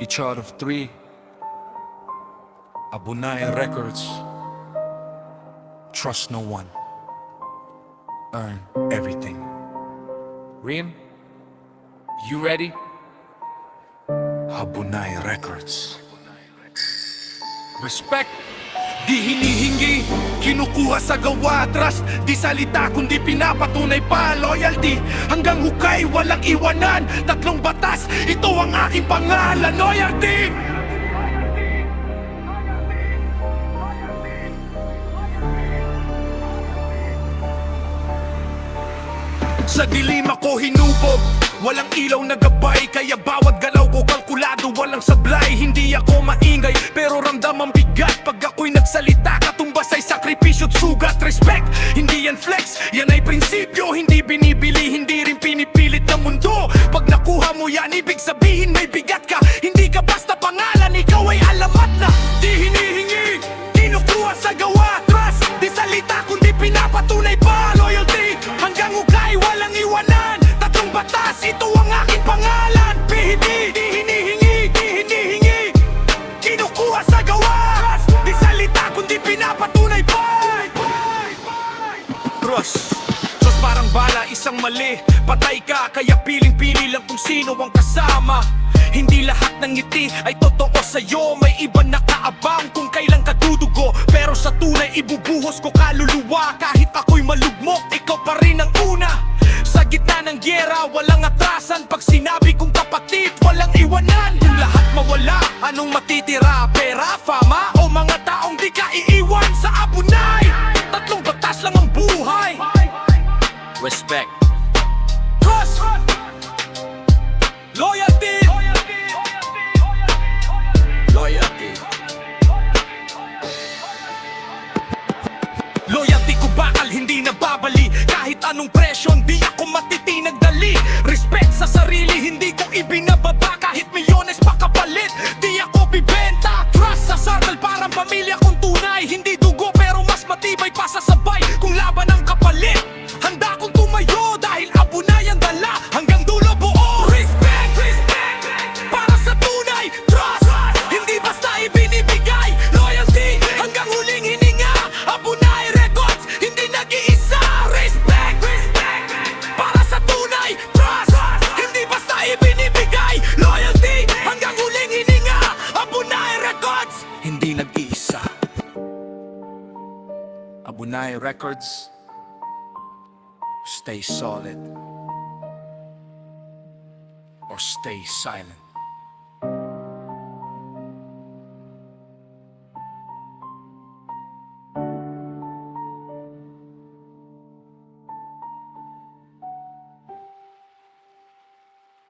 Each out of three. Abunai Records. Trust no one. Earn everything. Reem, you ready? Abunai Records. Respect. Di hinihingi, kinukuha sa gawa. Trust, di salita kundi pinapatunay pa. Loyalty, hanggang hukay, walang iwanan. Tatlong batas, ito ang aking pangalan. Loyalty! Sa dilim ako hinubog, walang ilaw na gabay. Kaya bawat galaw ko kalkulado, walang sablay. Hindi ako maingay, pero ramdam ang bigat. Pag ako'y nagsalita, katumbas ay sakripisyo't sugat. Respect, hindi yan flex, yan ay prinsipyo. Hindi binibili, hindi rin pinipilit ng mundo. Pag nakuha mo yan, ibig sabihin may bigat ka. Hindi ka basta pangalan, ikaw ay alamat na. Di hinihingi, kinukuha sa gawa. Trust, di salita kundi pinapatunay pa. Loyalty, hanggang hukay, walang iwanan. Tatlong batas, ito ang aking pangalan. Di hinihingi, kinukuha sa gawa. Di salita kundi pinapatunay pa. Trust, Diyos parang bala, isang mali, patay ka. Kaya piling-pili lang kung sino ang kasama. Hindi lahat ng ngiti ay totoo sa'yo. May iba nakaabang kung kailan ka dudugo. Pero sa tunay ibubuhos ko kaluluwa. Kahit ako'y malugmok, ikaw pa rin ang una. Sa gitna ng gyera, walang atrasan. Pag sinabi kong kapatid, walang iwanan. Kung lahat mawala, anong matitira? Pera, fama, o mga taong di ka iiwan sa Abunai? Tatlong batas lang ang buhay. Respect. Trust, loyalty, loyalty. Loyalty ko bakal, hindi nababali. Kahit anong presyon, di ako matitinag dali. Respect sa sarili, hindi ko ibinababa. Kahit milyones pa kapalit, di ako bibenta. Trust sa circle, parang pamilya kong tunay. Hindi dugo pero mas matibay pa sa sabay. Kung laban ang kapalit, handa kong tumayo. Dahil Abunai ang dala, hanggang dulo buo. Respect, para sa tunay. Trust, hindi basta ibinibigay. Loyalty, hanggang huling hininga. Abunai Records, hindi nag-iisa. Respect, para sa tunay. Trust, hindi basta ibinibigay. Loyalty, hanggang huling hininga. Abunai Records, hindi nag-iisa. Abunai Records. Stay solid or stay silent.